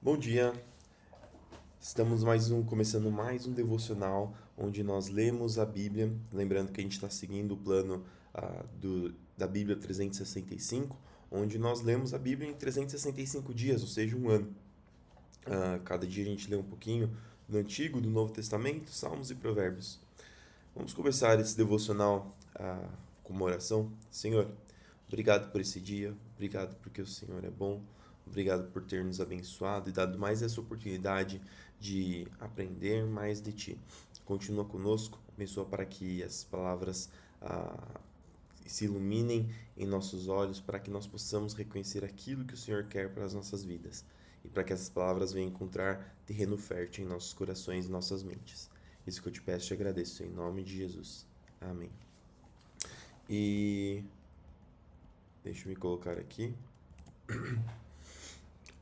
Bom dia, estamos começando mais um devocional onde nós lemos a Bíblia. Lembrando que a gente está seguindo o plano da Bíblia 365, onde nós lemos a Bíblia em 365 dias, ou seja, um ano. Cada dia a gente lê um pouquinho do Antigo, do Novo Testamento, Salmos e Provérbios. Vamos começar esse devocional com uma oração. Senhor, obrigado por esse dia, obrigado porque o Senhor é bom, obrigado por ter nos abençoado e dado mais essa oportunidade de aprender mais de Ti. Continua conosco, abençoa para que as palavras se iluminem em nossos olhos, para que nós possamos reconhecer aquilo que o Senhor quer para as nossas vidas e para que essas palavras venham encontrar terreno fértil em nossos corações e nossas mentes. Isso que eu te peço e te agradeço, em nome de Jesus. Amém. E deixa eu me colocar aqui.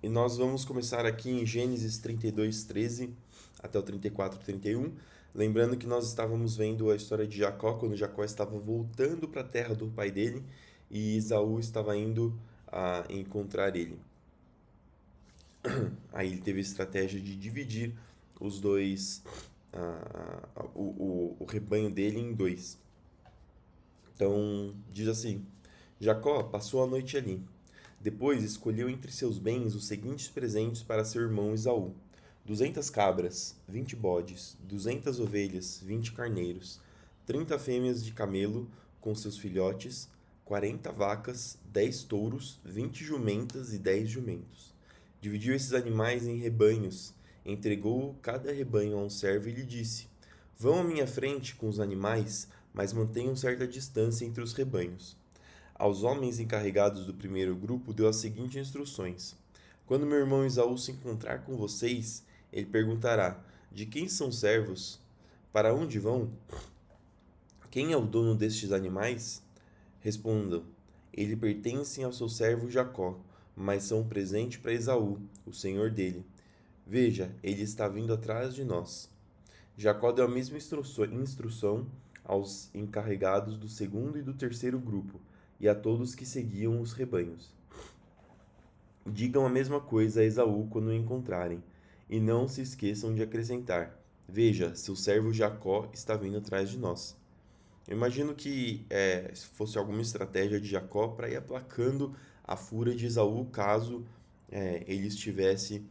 E nós vamos começar aqui em Gênesis 32:13 até o 34:31. Lembrando que nós estávamos vendo a história de Jacó, quando Jacó estava voltando para a terra do pai dele e Esaú estava indo a encontrar ele. Aí ele teve a estratégia de dividir os dois, o rebanho dele em dois. Então, diz assim: Jacó passou a noite ali. Depois escolheu entre seus bens os seguintes presentes para seu irmão Esaú: 200 cabras, 20 bodes, 200 ovelhas, 20 carneiros, 30 fêmeas de camelo com seus filhotes, 40 vacas, 10 touros, 20 jumentas e 10 jumentos. Dividiu esses animais em rebanhos, entregou cada rebanho a um servo e lhe disse: Vão à minha frente com os animais, mas mantenham certa distância entre os rebanhos. Aos homens encarregados do primeiro grupo deu as seguintes instruções: Quando meu irmão Esaú se encontrar com vocês, ele perguntará: De quem são servos? Para onde vão? Quem é o dono destes animais? Respondam: Ele pertencem ao seu servo Jacó, mas são um presente para Esaú, o senhor dele. Veja, ele está vindo atrás de nós. Jacó deu a mesma instrução aos encarregados do segundo e do terceiro grupo, e a todos que seguiam os rebanhos. Digam a mesma coisa a Esaú quando o encontrarem, e não se esqueçam de acrescentar: Veja, seu servo Jacó está vindo atrás de nós. Eu imagino que fosse alguma estratégia de Jacó para ir aplacando a fúria de Esaú caso ele estivesse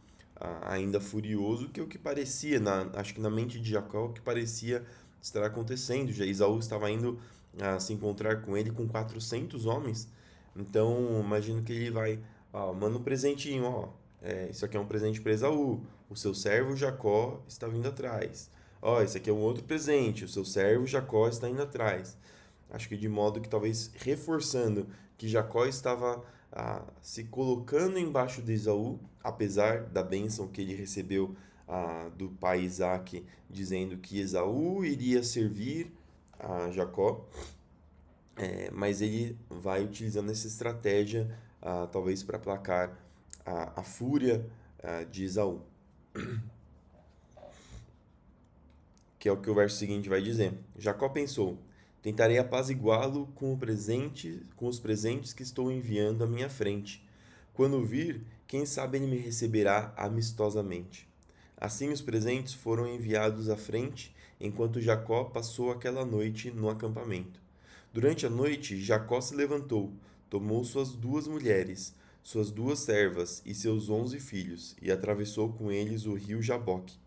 ainda furioso, que é o que parecia, acho que na mente de Jacó, o que parecia estar acontecendo. Já Esaú estava indo se encontrar com ele com 400 homens, então imagino que ele vai, manda um presentinho, isso aqui é um presente para Esaú, o seu servo Jacó está vindo atrás. Esse aqui é um outro presente, o seu servo Jacó está indo atrás. Acho que de modo que talvez reforçando que Jacó estava se colocando embaixo de Esaú, apesar da bênção que ele recebeu do pai Isaac, dizendo que Esaú iria servir a Jacó, mas ele vai utilizando essa estratégia, talvez para aplacar a fúria de Esaú, que é o que o verso seguinte vai dizer. Jacó pensou: tentarei apaziguá-lo com os presentes que estou enviando à minha frente. Quando vir, quem sabe ele me receberá amistosamente. Assim os presentes foram enviados à frente, enquanto Jacó passou aquela noite no acampamento. Durante a noite, Jacó se levantou, tomou suas 2 mulheres, suas 2 servas e seus 11 filhos, e atravessou com eles o rio Jaboque.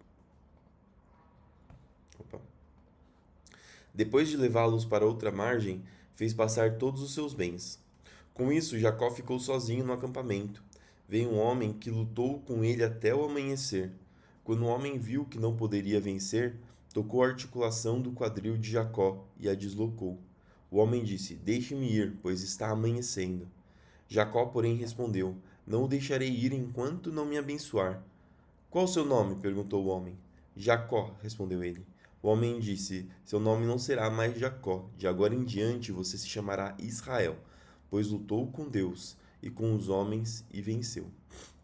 Opa. Depois de levá-los para outra margem, fez passar todos os seus bens. Com isso, Jacó ficou sozinho no acampamento. Veio um homem que lutou com ele até o amanhecer. Quando o homem viu que não poderia vencer, tocou a articulação do quadril de Jacó e a deslocou. O homem disse: Deixe-me ir, pois está amanhecendo. Jacó, porém, respondeu: Não o deixarei ir enquanto não me abençoar. Qual o seu nome? Perguntou o homem. Jacó, respondeu ele. O homem disse: Seu nome não será mais Jacó, de agora em diante você se chamará Israel, pois lutou com Deus e com os homens e venceu.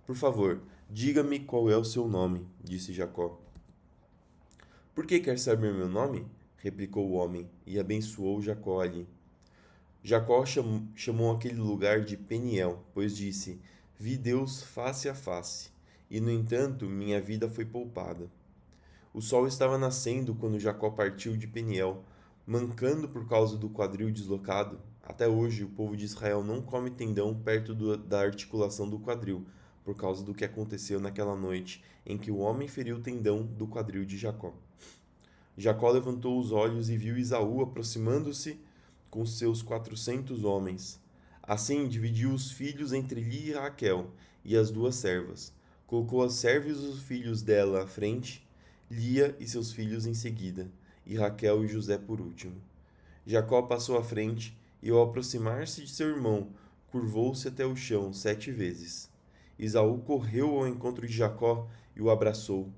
Por favor, diga-me qual é o seu nome, disse Jacó. Por que quer saber meu nome? Replicou o homem, e abençoou Jacó ali. Jacó chamou aquele lugar de Peniel, pois disse: Vi Deus face a face, e no entanto minha vida foi poupada. O sol estava nascendo quando Jacó partiu de Peniel, mancando por causa do quadril deslocado. Até hoje, o povo de Israel não come tendão perto da articulação do quadril, por causa do que aconteceu naquela noite em que o homem feriu o tendão do quadril de Jacó. Jacó levantou os olhos e viu Esaú aproximando-se com seus 400 homens. Assim, dividiu os filhos entre Lia e Raquel e as duas servas. Colocou as servas e os filhos dela à frente, Lia e seus filhos em seguida, e Raquel e José por último. Jacó passou à frente e, ao aproximar-se de seu irmão, curvou-se até o chão 7 vezes. Esaú correu ao encontro de Jacó e o abraçou.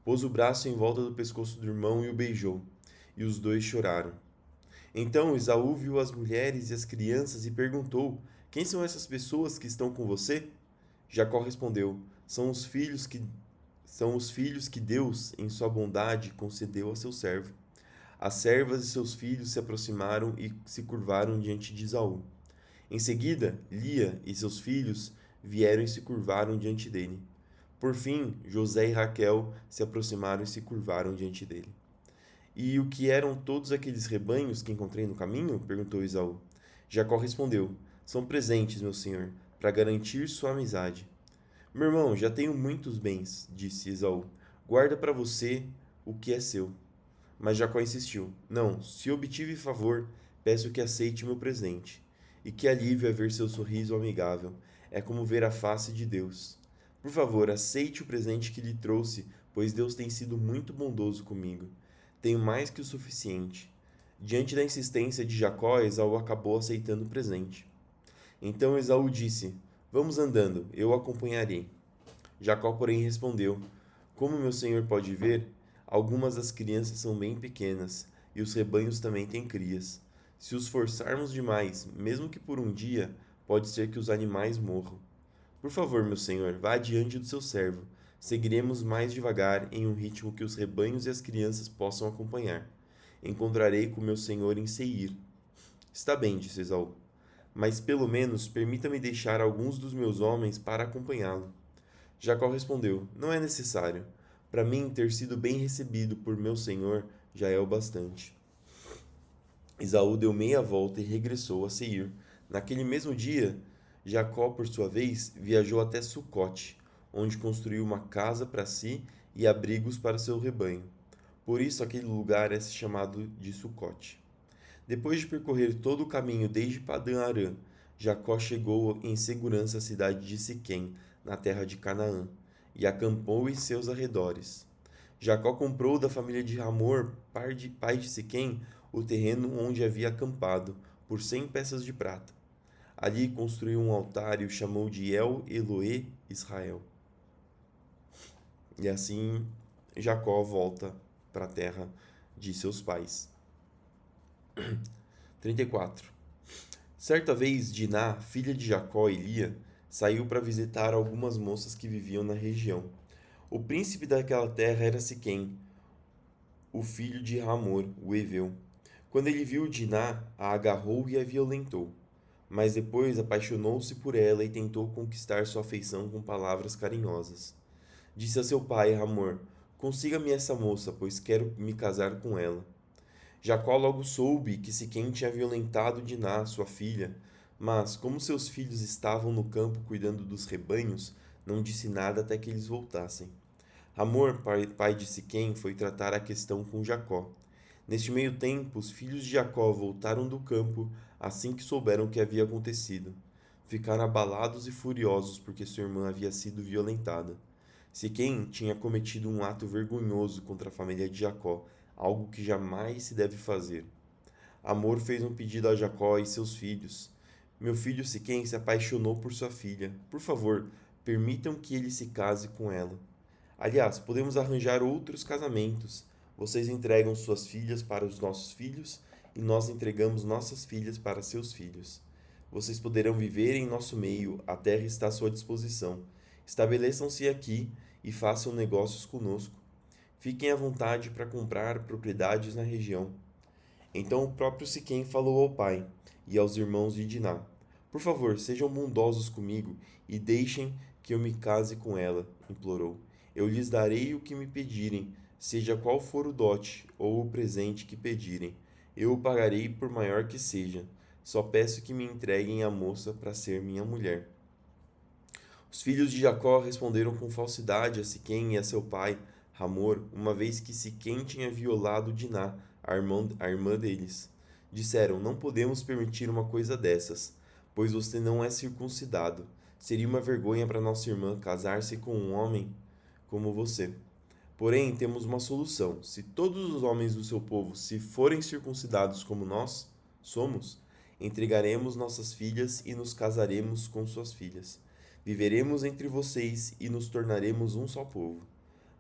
Pôs o braço em volta do pescoço do irmão e o beijou. E os dois choraram. Então Esaú viu as mulheres e as crianças e perguntou: Quem são essas pessoas que estão com você? Jacó respondeu: São os filhos que Deus, em sua bondade, concedeu a seu servo. As servas e seus filhos se aproximaram e se curvaram diante de Esaú. Em seguida, Lia e seus filhos vieram e se curvaram diante dele. Por fim, José e Raquel se aproximaram e se curvaram diante dele. E o que eram todos aqueles rebanhos que encontrei no caminho? Perguntou Esaú. Jacó respondeu: São presentes, meu senhor, para garantir sua amizade. Meu irmão, já tenho muitos bens, disse Esaú. Guarda para você o que é seu. Mas Jacó insistiu: Não, se obtive favor, peço que aceite meu presente. E que alívio é ver seu sorriso amigável. É como ver a face de Deus. Por favor, aceite o presente que lhe trouxe, pois Deus tem sido muito bondoso comigo. Tenho mais que o suficiente. Diante da insistência de Jacó, Esaú acabou aceitando o presente. Então Esaú disse: Vamos andando, eu o acompanharei. Jacó, porém, respondeu: Como meu senhor pode ver, algumas das crianças são bem pequenas, e os rebanhos também têm crias. Se os forçarmos demais, mesmo que por um dia, pode ser que os animais morram. Por favor, meu senhor, vá adiante do seu servo. Seguiremos mais devagar, em um ritmo que os rebanhos e as crianças possam acompanhar. Encontrarei com meu senhor em Seir. Está bem, disse Esaú, mas pelo menos permita-me deixar alguns dos meus homens para acompanhá-lo. Jacó respondeu: Não é necessário. Para mim, ter sido bem recebido por meu senhor já é o bastante. Esaú deu meia volta e regressou a Seir. Naquele mesmo dia, Jacó, por sua vez, viajou até Sucote, onde construiu uma casa para si e abrigos para seu rebanho. Por isso aquele lugar é chamado de Sucote. Depois de percorrer todo o caminho desde Padã-Arã, Jacó chegou em segurança à cidade de Siquém, na terra de Canaã, e acampou em seus arredores. Jacó comprou da família de Hamor, pai de Siquém, o terreno onde havia acampado, por 100 peças de prata. Ali construiu um altar e o chamou de El Eloé Israel. E assim Jacó volta para a terra de seus pais. 34. Certa vez, Diná, filha de Jacó e Lia, saiu para visitar algumas moças que viviam na região. O príncipe daquela terra era Siquém, o filho de Hamor, o heveu. Quando ele viu Diná, a agarrou e a violentou. Mas depois apaixonou-se por ela e tentou conquistar sua afeição com palavras carinhosas. Disse a seu pai, Hamor: Consiga-me essa moça, pois quero me casar com ela. Jacó logo soube que Siquém tinha violentado Diná, sua filha, mas, como seus filhos estavam no campo cuidando dos rebanhos, não disse nada até que eles voltassem. Hamor, pai de Siquém, foi tratar a questão com Jacó. Neste meio tempo, os filhos de Jacó voltaram do campo assim que souberam o que havia acontecido. Ficaram abalados e furiosos porque sua irmã havia sido violentada. Siquém tinha cometido um ato vergonhoso contra a família de Jacó, algo que jamais se deve fazer. Hamor fez um pedido a Jacó e seus filhos. Meu filho Siquém se apaixonou por sua filha. Por favor, permitam que ele se case com ela. Aliás, podemos arranjar outros casamentos. Vocês entregam suas filhas para os nossos filhos e nós entregamos nossas filhas para seus filhos. Vocês poderão viver em nosso meio, a terra está à sua disposição. Estabeleçam-se aqui e façam negócios conosco. Fiquem à vontade para comprar propriedades na região. Então o próprio Siquém falou ao pai e aos irmãos de Diná: Por favor, sejam bondosos comigo e deixem que eu me case com ela, implorou. Eu lhes darei o que me pedirem, seja qual for o dote ou o presente que pedirem. Eu o pagarei por maior que seja. Só peço que me entreguem a moça para ser minha mulher. Os filhos de Jacó responderam com falsidade a Siquém e a seu pai, Hamor, uma vez que Siquém tinha violado Diná, a irmã deles. Disseram: Não podemos permitir uma coisa dessas, pois você não é circuncidado. Seria uma vergonha para nossa irmã casar-se com um homem como você. Porém, temos uma solução. Se todos os homens do seu povo se forem circuncidados como nós somos, entregaremos nossas filhas e nos casaremos com suas filhas. Viveremos entre vocês e nos tornaremos um só povo.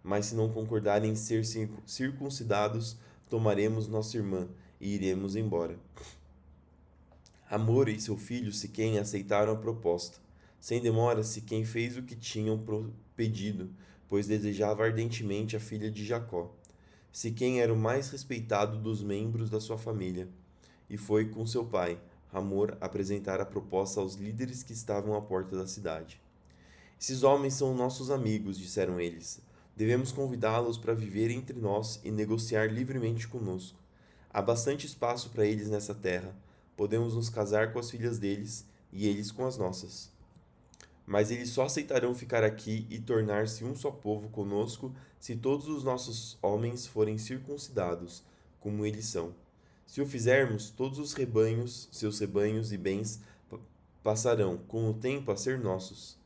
Mas se não concordarem em ser circuncidados, tomaremos nossa irmã e iremos embora. Hamor e seu filho Siquém aceitaram a proposta. Sem demora, Siquém fez o que tinham pedido, pois desejava ardentemente a filha de Jacó. Siquém era o mais respeitado dos membros da sua família, e foi com seu pai, Hamor, apresentar a proposta aos líderes que estavam à porta da cidade. Esses homens são nossos amigos, disseram eles. Devemos convidá-los para viver entre nós e negociar livremente conosco. Há bastante espaço para eles nessa terra. Podemos nos casar com as filhas deles e eles com as nossas. Mas eles só aceitarão ficar aqui e tornar-se um só povo conosco se todos os nossos homens forem circuncidados, como eles são. Se o fizermos, todos os rebanhos, seus rebanhos e bens passarão, com o tempo, a ser nossos.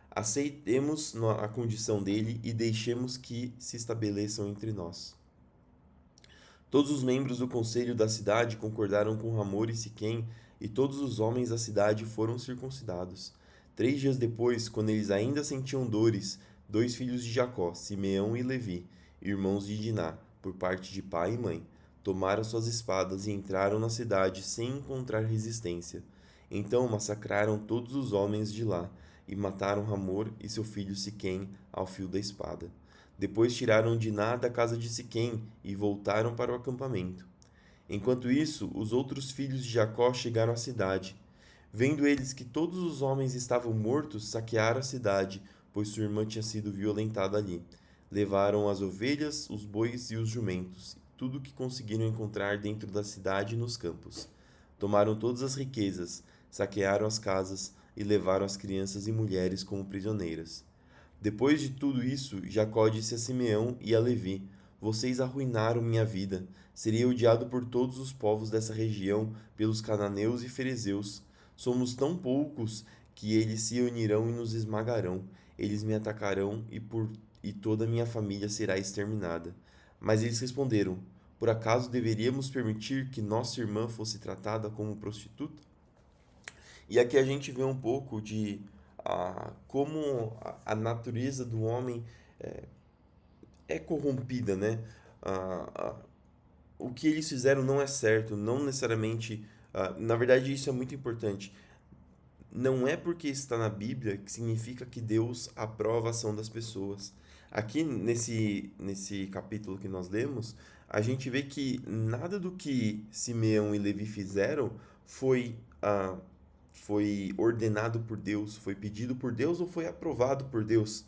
Aceitemos a condição dele e deixemos que se estabeleçam entre nós. Todos os membros do conselho da cidade concordaram com Hamor e Siquém, e todos os homens da cidade foram circuncidados. 3 dias depois, quando eles ainda sentiam dores, 2 filhos de Jacó, Simeão e Levi, irmãos de Diná, por parte de pai e mãe, tomaram suas espadas e entraram na cidade sem encontrar resistência. Então massacraram todos os homens de lá e mataram Hamor e seu filho Siquém ao fio da espada. Depois tiraram Diná da casa de Siquém e voltaram para o acampamento. Enquanto isso, os outros filhos de Jacó chegaram à cidade. Vendo eles que todos os homens estavam mortos, saquearam a cidade, pois sua irmã tinha sido violentada ali. Levaram as ovelhas, os bois e os jumentos, tudo o que conseguiram encontrar dentro da cidade e nos campos. Tomaram todas as riquezas, saquearam as casas e levaram as crianças e mulheres como prisioneiras. Depois de tudo isso, Jacó disse a Simeão e a Levi: Vocês arruinaram minha vida. Serei odiado por todos os povos dessa região, pelos cananeus e ferezeus. Somos tão poucos que eles se unirão e nos esmagarão. Eles me atacarão e toda a minha família será exterminada. Mas eles responderam: Por acaso deveríamos permitir que nossa irmã fosse tratada como prostituta? E aqui a gente vê um pouco de como a natureza do homem é corrompida, né? Ah, ah, o que eles fizeram não é certo, não necessariamente. Na verdade, isso é muito importante. Não é porque está na Bíblia que significa que Deus aprova a ação das pessoas. Aqui nesse capítulo que nós lemos, a gente vê que nada do que Simeão e Levi fizeram foi, foi ordenado por Deus, foi pedido por Deus ou foi aprovado por Deus.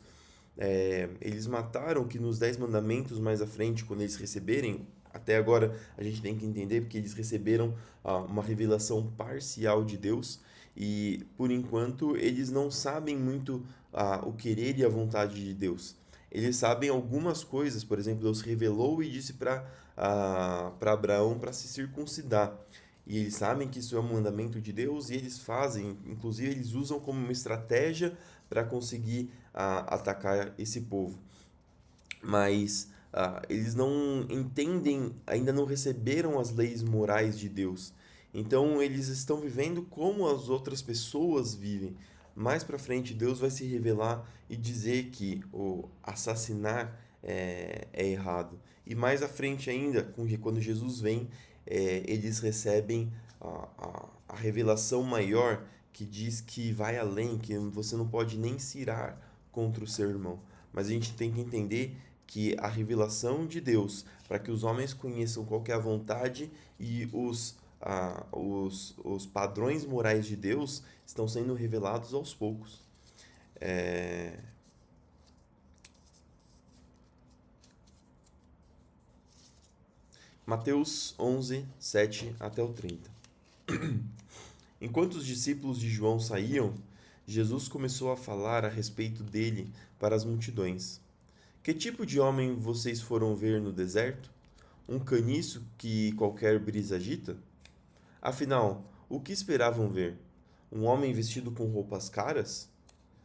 Eles mataram que nos 10 mandamentos mais à frente, quando eles receberem, até agora a gente tem que entender porque eles receberam uma revelação parcial de Deus e por enquanto eles não sabem muito o querer e a vontade de Deus. Eles sabem algumas coisas, por exemplo, Deus revelou e disse para Abraão para se circuncidar. E eles sabem que isso é um mandamento de Deus e eles fazem, inclusive eles usam como uma estratégia para conseguir atacar esse povo. Mas eles não entendem, ainda não receberam as leis morais de Deus. Então eles estão vivendo como as outras pessoas vivem. Mais para frente, Deus vai se revelar e dizer que o assassinar é errado. E mais à frente ainda, quando Jesus vem, eles recebem a revelação maior que diz que vai além, que você não pode nem se irar contra o seu irmão. Mas a gente tem que entender que a revelação de Deus, para que os homens conheçam qual que é a vontade e os padrões morais de Deus, estão sendo revelados aos poucos. Mateus 11, 7 até o 30. Enquanto os discípulos de João saíam, Jesus começou a falar a respeito dele para as multidões. Que tipo de homem vocês foram ver no deserto? Um caniço que qualquer brisa agita? Afinal, o que esperavam ver? Um homem vestido com roupas caras?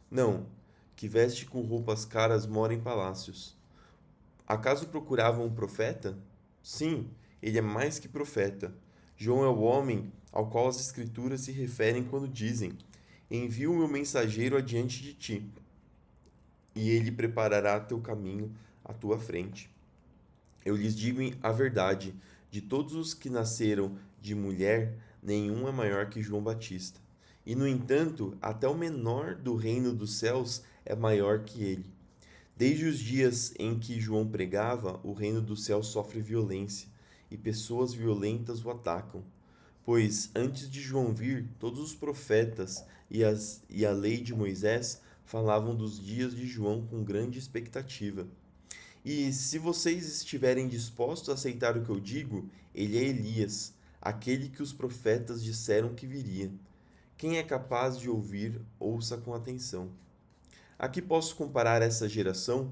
Não, que veste com roupas caras mora em palácios. Acaso procuravam um profeta? Sim, ele é mais que profeta. João é o homem ao qual as Escrituras se referem quando dizem: Envio o meu mensageiro adiante de ti, e ele preparará teu caminho à tua frente. Eu lhes digo a verdade: de todos os que nasceram de mulher, nenhum é maior que João Batista. E, no entanto, até o menor do reino dos céus é maior que ele. Desde os dias em que João pregava, o reino dos céus sofre violência, e pessoas violentas o atacam. Pois antes de João vir, todos os profetas e a lei de Moisés falavam dos dias de João com grande expectativa. E se vocês estiverem dispostos a aceitar o que eu digo, ele é Elias, aquele que os profetas disseram que viria. Quem é capaz de ouvir, ouça com atenção. A que posso comparar essa geração?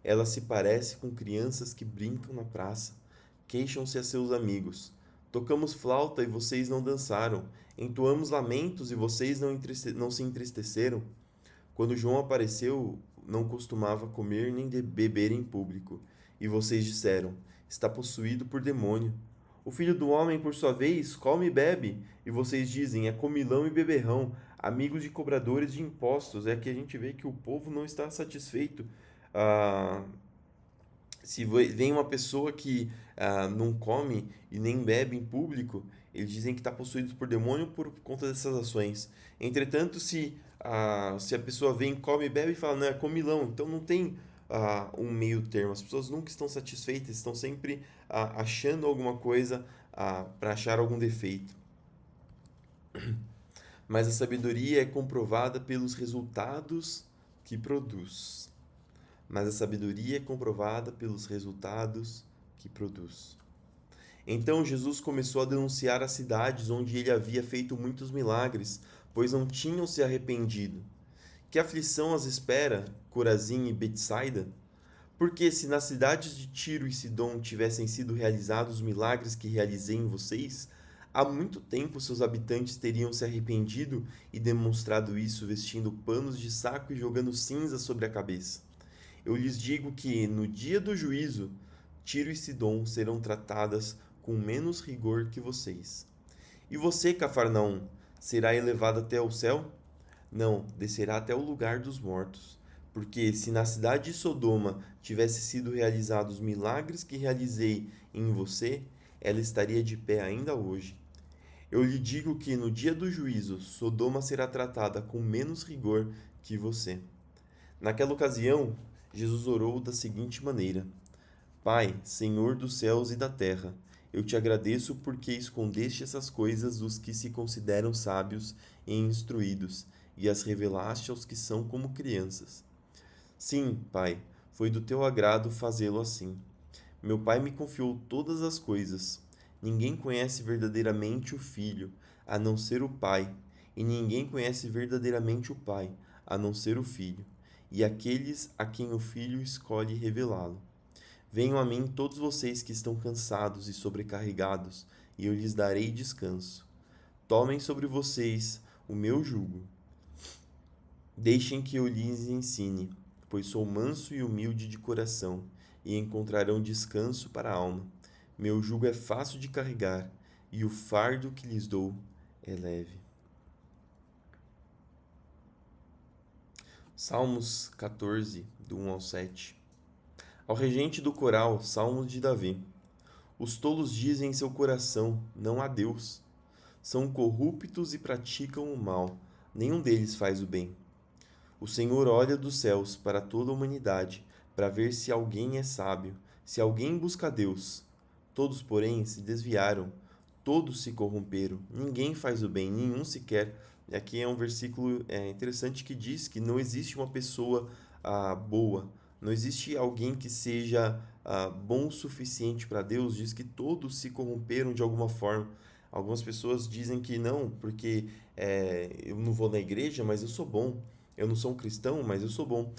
Ela se parece com crianças que brincam na praça, queixam-se a seus amigos. Tocamos flauta e vocês não dançaram. Entoamos lamentos e vocês não se entristeceram. Quando João apareceu, não costumava comer nem beber em público. E vocês disseram: Está possuído por demônio. O filho do homem, por sua vez, come e bebe. E vocês dizem: É comilão e beberrão, amigos de cobradores de impostos. É que a gente vê que o povo não está satisfeito. Ah, se vem uma pessoa que não come e nem bebe em público, eles dizem que está possuído por demônio por conta dessas ações. Entretanto, se a pessoa vem, come e bebe e fala, não, é comilão, então não tem um meio termo. As pessoas nunca estão satisfeitas, estão sempre achando alguma coisa para achar algum defeito. Mas a sabedoria é comprovada pelos resultados que produz. Mas a sabedoria é comprovada pelos resultados que produz. Então Jesus começou a denunciar as cidades onde ele havia feito muitos milagres, pois não tinham se arrependido. Que aflição as espera, Corazim e Betsaida? Porque se nas cidades de Tiro e Sidom tivessem sido realizados os milagres que realizei em vocês, há muito tempo seus habitantes teriam se arrependido e demonstrado isso vestindo panos de saco e jogando cinza sobre a cabeça. Eu lhes digo que, no dia do juízo, Tiro e Sidom serão tratadas com menos rigor que vocês. E você, Cafarnaum, será elevado até o céu? Não, descerá até o lugar dos mortos. Porque se na cidade de Sodoma tivesse sido realizados os milagres que realizei em você, ela estaria de pé ainda hoje. Eu lhe digo que no dia do juízo, Sodoma será tratada com menos rigor que você. Naquela ocasião, Jesus orou da seguinte maneira: Pai, Senhor dos céus e da terra, eu te agradeço porque escondeste essas coisas dos que se consideram sábios e instruídos e as revelaste aos que são como crianças. Sim, Pai, foi do teu agrado fazê-lo assim. Meu Pai me confiou todas as coisas. Ninguém conhece verdadeiramente o Filho, a não ser o Pai, e ninguém conhece verdadeiramente o Pai, a não ser o Filho, e aqueles a quem o Filho escolhe revelá-lo. Venham a mim todos vocês que estão cansados e sobrecarregados, e eu lhes darei descanso. Tomem sobre vocês o meu jugo. Deixem que eu lhes ensine, pois sou manso e humilde de coração, e encontrarão descanso para a alma. Meu jugo é fácil de carregar, e o fardo que lhes dou é leve. Salmos 14, do 1 ao 7. Ao regente do coral, Salmos de Davi. Os tolos dizem em seu coração: não há Deus. São corruptos e praticam o mal, nenhum deles faz o bem. O Senhor olha dos céus para toda a humanidade, para ver se alguém é sábio, se alguém busca Deus. Todos, porém, se desviaram, todos se corromperam, ninguém faz o bem, nenhum sequer E aqui é um versículo interessante que diz que não existe uma pessoa boa, não existe alguém que seja bom o suficiente para Deus. Diz que todos se corromperam de alguma forma. Algumas pessoas dizem que não, porque eu não vou na igreja, mas eu sou bom. Eu não sou um cristão, mas eu sou bom.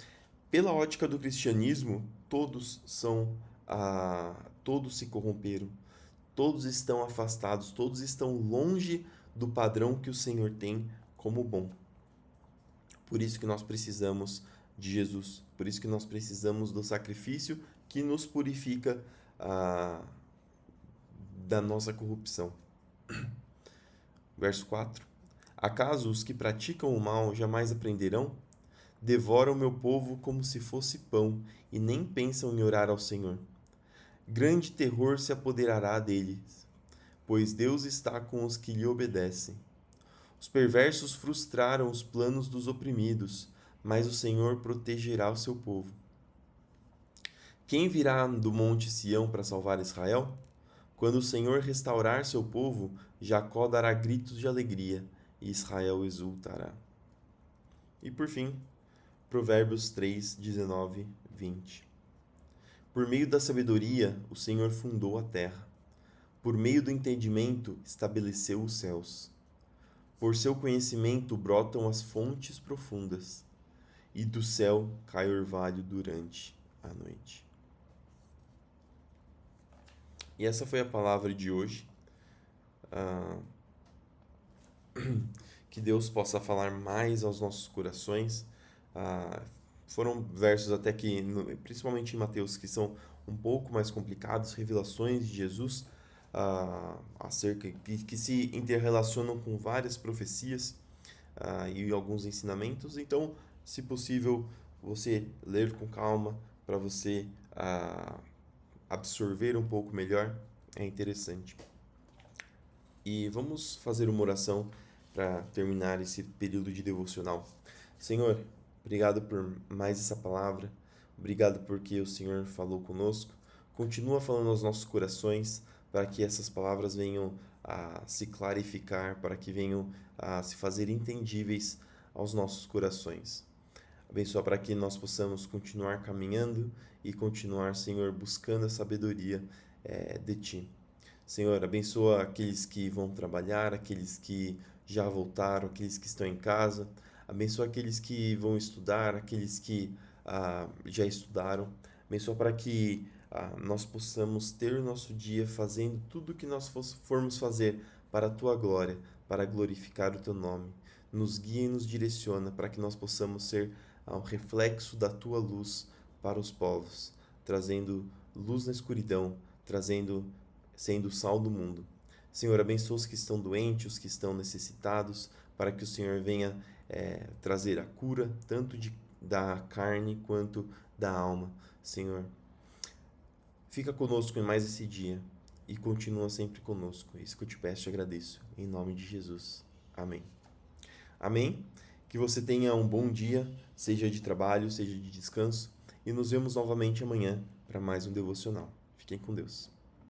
Pela ótica do cristianismo, todos se corromperam, todos estão afastados, todos estão longe do padrão que o Senhor tem como bom. Por isso que nós precisamos de Jesus, por isso que nós precisamos do sacrifício que nos purifica da nossa corrupção. Verso 4. Acaso os que praticam o mal jamais aprenderão? Devoram meu povo como se fosse pão, e nem pensam em orar ao Senhor. Grande terror se apoderará deles, pois Deus está com os que lhe obedecem. Os perversos frustraram os planos dos oprimidos, mas o Senhor protegerá o seu povo. Quem virá do monte Sião para salvar Israel? Quando o Senhor restaurar seu povo, Jacó dará gritos de alegria e Israel exultará. E por fim, Provérbios 3, 19, 20. Por meio da sabedoria, o Senhor fundou a terra. Por meio do entendimento, estabeleceu os céus. Por seu conhecimento brotam as fontes profundas, e do céu cai orvalho durante a noite. E essa foi a palavra de hoje. Que Deus possa falar mais aos nossos corações. Foram versos até que, principalmente em Mateus, que são um pouco mais complicados, revelações de Jesus acerca que se interrelacionam com várias profecias e alguns ensinamentos. Então, se possível, você ler com calma para você absorver um pouco melhor, é interessante. E vamos fazer uma oração para terminar esse período de devocional. Senhor, obrigado por mais essa palavra. Obrigado porque o Senhor falou conosco. Continua falando aos nossos corações para que essas palavras venham a se clarificar, para que venham a se fazer entendíveis aos nossos corações. Abençoa para que nós possamos continuar caminhando e continuar, Senhor, buscando a sabedoria de Ti. Senhor, abençoa aqueles que vão trabalhar, aqueles que já voltaram, aqueles que estão em casa. Abençoa aqueles que vão estudar, aqueles que já estudaram. Abençoa para que nós possamos ter o nosso dia fazendo tudo o que nós formos fazer para a Tua glória, para glorificar o Teu nome. Nos guia e nos direciona para que nós possamos ser um reflexo da Tua luz para os povos, trazendo luz na escuridão, sendo o sal do mundo. Senhor, abençoa os que estão doentes, os que estão necessitados, para que o Senhor venha trazer a cura, tanto da carne quanto da alma. Senhor, fica conosco em mais esse dia e continua sempre conosco. Isso que eu te peço e te agradeço. Em nome de Jesus. Amém. Amém. Que você tenha um bom dia, seja de trabalho, seja de descanso, e nos vemos novamente amanhã para mais um devocional. Fiquem com Deus.